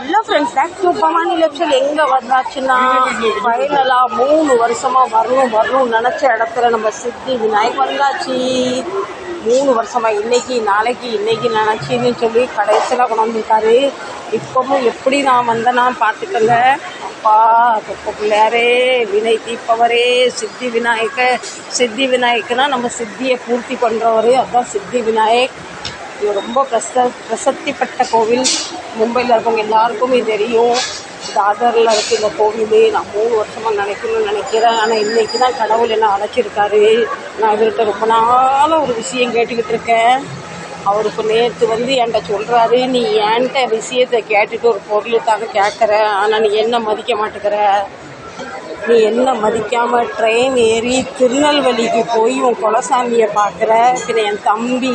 Hello friends, back to Bhavani லெப்ஷல் எங்கே வந்தாச்சுன்னா ஃபைனலாக 3 வருஷமாக வரணும்னு நினச்ச இடத்துல நம்ம சித்தி விநாயக் வந்தாச்சு. 3 வருஷமாக இன்னைக்கு நினச்சின்னு சொல்லி கடைசியில் கொண்டு வந்துருக்காரு. இப்போவும் எப்படி நான் வந்தேன்னா பார்த்துக்கங்க. அப்பா தொப்ப பிள்ளையாரே, வினை தீர்ப்பவரே, சித்தி விநாயக்குனா நம்ம சித்தியை பூர்த்தி பண்ணுறவர், அதுதான் சித்தி விநாயக். இது ரொம்ப பிரசித்தி பெற்ற கோவில். மும்பையில் இருக்கவங்க எல்லாருக்கும் இது தெரியும். தாதரில் இருக்குது இந்த கோவில். நான் 3 வருஷமாக நினைக்கிறேன். ஆனால் இன்றைக்கி தான் கடவுள் என்ன அழைச்சிருக்காரு. நான் இவர்கிட்ட ரொம்ப நாளாக ஒரு விஷயம் கேட்டுக்கிட்டு இருக்கேன். அவருக்கு நேற்று என்கிட்ட சொல்கிறாரு, நீ என்கிட்ட விஷயத்தை கேட்டுட்டு ஒரு பொருளுக்காக கேட்குற, ஆனால் நீ என்ன மதிக்க மாட்டேங்கிற. நீ என்ன மதிக்காமல் ட்ரெயின் ஏறி திருநெல்வேலிக்கு போய் உன் குலசாமியை பார்க்குற. பின்ன என் தம்பி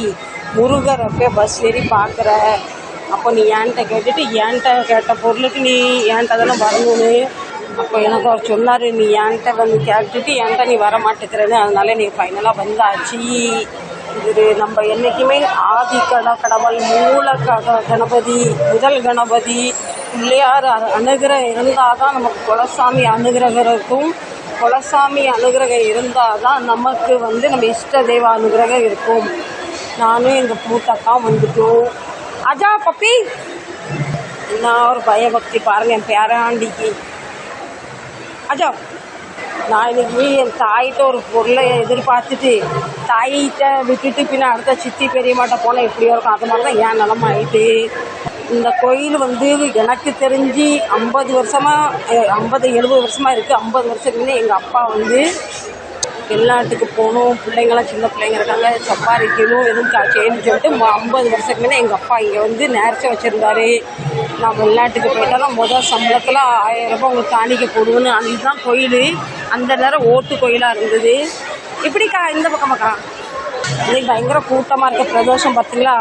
முருகரை பஸ் ஏறி பார்க்குற. அப்போ நீ என்கிட்ட கேட்டுட்டு என்கிட்ட கேட்ட பொருளுக்கு நீ என்கிட்ட தானே வரணும்னு. அப்போ எனக்கு அவர் சொன்னார், நீ என்கிட்ட கேட்டுட்டு என்கிட்ட நீ வர மாட்டேங்கிறேன்னு. அதனால நீ ஃபைனலாக வந்தாச்சு. இது நம்ம என்றைக்குமே ஆதி கடவுள் மூல கணபதி, முதல் கணபதி, பிள்ளையார் அனுகிரகம் இருந்தால் தான் நமக்கு குலசாமி அனுகிரகம் இருக்கும். குலசாமி அனுகிரகம் இருந்தால் தான் நமக்கு நம்ம இஷ்ட தெய்வ அனுகிரகம் இருக்கும். நானும் எங்கள் பூத்தக்கா வந்துட்டோம். அஜா பப்பி, என்ன ஒரு பயபக்தி பாருங்கள் என் பேராண்டிக்கு. அஜா, நான் இன்னைக்கு என் தாயிட்ட ஒரு பொருளை எதிர்பார்த்துட்டு தாயிட்ட விட்டுட்டு பின்ன அடுத்த சித்தி பெரியமாட்ட போனால் எப்படியோ இருக்கும். அது மாதிரி தான் என் நிலமை ஆகிட்டு. இந்த கோயில் எனக்கு தெரிஞ்சு 50 வருஷமாக 50-70 வருஷமாக இருக்குது. 50 வருஷத்துக்கு முன்னே எங்கள் அப்பா வெளிநாட்டுக்கு போகணும், பிள்ளைங்களாம் சின்ன பிள்ளைங்க இருக்காங்க, சம்பாதிக்கணும், எதுவும் செய்யணும்னு சொல்லிட்டு 50 வருஷத்துக்கு முன்னே எங்கள் அப்பா இங்கே நேர்ச்சி வச்சுருந்தாரு. நான் வெளிநாட்டுக்கு போயிட்டாலும் முதல் சம்பளத்தில் 1000 ரூபாய் உங்களுக்கு காணிக்க போடுவேன்னு. அதுதான் கோயில். அந்த நேரம் ஓட்டு கோயிலாக இருந்தது. இப்படிக்கா இந்த பக்கமாக்கா இன்னைக்கு பயங்கர கூட்டமாக இருக்க பிரதோஷம் பார்த்தீங்களா.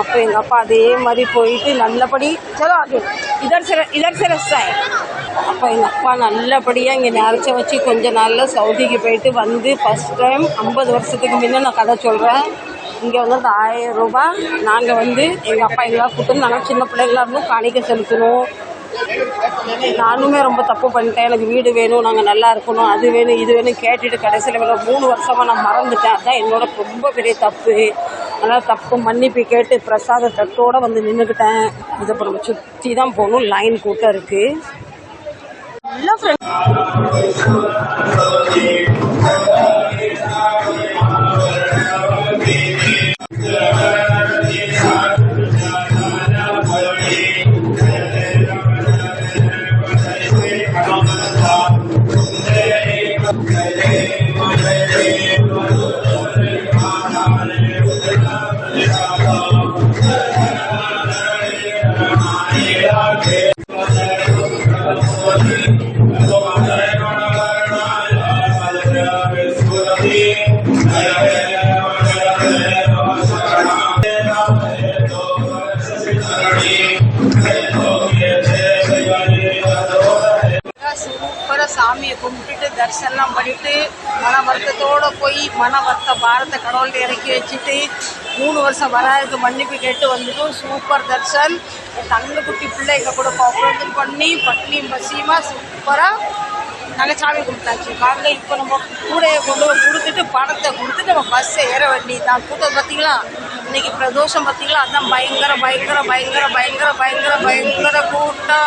அப்போ எங்கள் அப்பா அதே மாதிரி போயிட்டு நல்லபடி சலோ அது இதர் சிரஸ்தாய். அப்போ எங்கள் அப்பா நல்லபடியாக இங்கே நேரச்ச வச்சு கொஞ்ச நாளில் சவுதிக்கு போயிட்டு ஃபஸ்ட் டைம் 50 வருஷத்துக்கு முன்னே நான் கதை சொல்கிறேன். இங்கே அந்த 1000 ரூபாய் நாங்கள் எங்கள் அப்பா எங்களால் கூப்பிட்டு நாங்கள் சின்ன பிள்ளைங்களாக இருந்தும் காணிக்க செலுத்தணும். நானுமே ரொம்ப தப்பு பண்ணிட்டேன். எனக்கு வீடு வேணும், நாங்கள் நல்லா இருக்கணும், அது வேணும் இது வேணும் கேட்டுட்டு கடைசியில் 3 வருஷமாக நான் மறந்துட்டேன். அதுதான் என்னோட ரொம்ப பெரிய தப்பு. அதனால் தப்பு மன்னிப்பு கேட்டு பிரசாத தட்டோடு நின்றுக்கிட்டேன். இதை இப்போ நம்ம சுற்றி தான் போகணும். லைன் கூட்டம் இருக்குது. நல்லா ஃப்ரெண்ட் சாமியை கும்பிட்டுட்டு தரிசனம் பண்ணிட்டு மன வருத்தத்தோடு போய் மன வருத்த பாரத்தை கடவுள்கிட்ட இறக்கி வச்சுட்டு 3 வருஷம் வராதுக்கு மன்னிப்பு கேட்டு வந்துட்டோம். சூப்பர் தர்சன். என் தங்க குட்டி பிள்ளை எங்கள் கூட கோஆப்ரேஷன் பண்ணி பட்னியும் பசியுமா சூப்பராக நாங்கள் சாமி கொடுத்தாச்சு. வாங்க இப்போ நம்ம கூடையை கொடுத்துட்டு பணத்தை கொடுத்துட்டு நம்ம பஸ்ஸை ஏற வேண்டி தான். கூட்டம் பார்த்தீங்களா, இன்னைக்கு பிரதோஷம் பார்த்தீங்களா, அதுதான் பயங்கர கூட்டம்.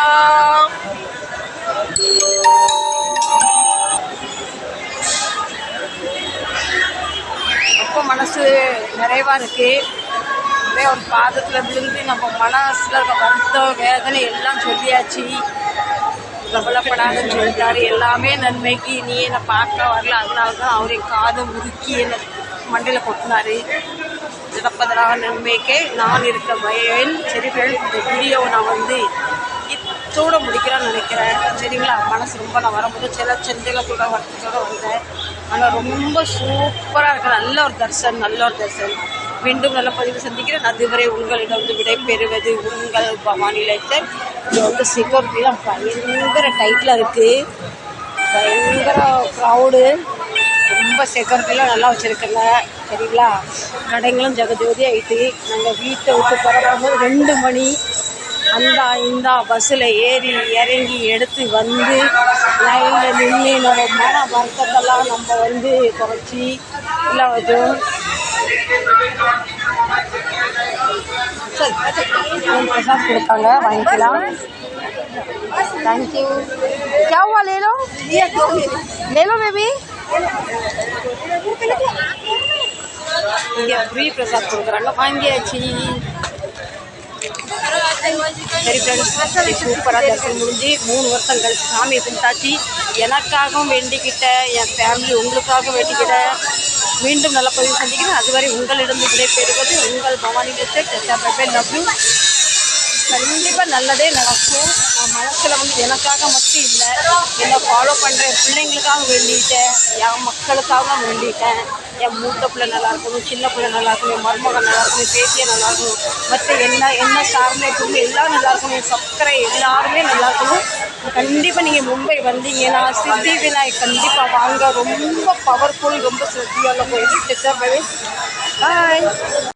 ரொம்ப மனசு நிறைவாக இருக்குது. அப்படியே ஒரு பாதத்தில் விழுந்து நம்ம மனசில் இருக்க வருத்தம் வேதனை எல்லாம் சொல்லியாச்சு. பிரபலப்படாதுன்னு சொல்லிட்டாரு. எல்லாமே நன்மைக்கு, நீ என்னை பார்க்க வரல, அதனால தான் அவரை காதை முறுக்கி என்னை மண்டையில் கொட்டினார். நடப்பதற்காக நன்மைக்கே நான் இருக்க பயன். சரி ஃப்ரெண்ட்ஸ், இந்த வீடியோவை நான் இதோட முடிக்கலாம்னு நினைக்கிறேன். சரிங்களா. மனசு ரொம்ப நான் வரும்போது சில சந்தேகத்தோட வருத்தத்தோடு வந்தேன். ஆனால் ரொம்ப சூப்பராக இருக்குது. நல்ல ஒரு தரிசனம். மீண்டும் நல்ல பதிவு சந்திக்கிறேன். அதுவரை உங்களிடம் விடை பெறுவது உங்கள் பவானி லெப்ஷல். இது செக்யூரிட்டிலாம் பயங்கர டைட்டில் இருக்குது. பயங்கர க்ரௌடு. ரொம்ப செக்யூரிட்டிலாம் நல்லா வச்சுருக்குங்க. சரிங்களா. கடைங்களும் ஜெகஜோதி ஆகிட்டு நாங்கள் வீட்டை விட்டு போகும்போது 2 மணி. அந்த இந்த பஸ்ஸில் ஏறி இறங்கி எடுத்து வந்து லைனில் நின்று நம்ம மன வருத்தத்தெல்லாம் நம்ம வந்து குறைச்சி இல்லை அது प्रसाद கொடுத்தாங்க வாங்கிக்கலாம் थैंक यू क्या हुआ ले लो बेबी இங்கே ஃப்ரீ பிரசாத் கொடுக்குறாங்க வாங்கியாச்சு சரி ஃப்ரெண்ட்ஸ் சூப்பராக தரிசனம் முடிஞ்சு 3 வருஷம் கழிச்சு சாமியை கும்பிட்டாச்சு எனக்காகவும் வேண்டிக்கிட்டேன் என் ஃபேமிலி உங்களுக்காகவும் வேண்டிக்கிட்டேன் மீண்டும் நல்ல பதிவு சந்திக்கிறேன் அதுவரை உங்களிடம் விடைபெறுவது உங்கள் பவானி லவ் யூ கண்டிப்பாக நல்லதே நடக்கும் நான் மனசில் வந்து எனக்காக மட்டும் இல்லை என்னை ஃபாலோ பண்ணுற என் பிள்ளைங்களுக்காக வேண்டிக்கிட்டேன் என் மக்களுக்காக வேண்டிக்கிட்டேன் என் மூத்த பிள்ளை நல்லா இருக்கணும் சின்ன பிள்ளை நல்லா இருக்கணும் என் மருமகன் நல்லா இருக்கணும் பேத்தியை நல்லா இருக்கணும் மற்ற என்ன சார்ந்த குடும்பம் எல்லாம் நல்லா இருக்கணும் என் சக்கரை எல்லாருமே நல்லா இருக்கணும் கண்டிப்பாக நீங்கள் மும்பை வந்தீங்கன்னா சித்தி விநாயக் கண்டிப்பாக வாங்க ரொம்ப பவர்ஃபுல் ரொம்ப சித்தியான கோயில் பாய்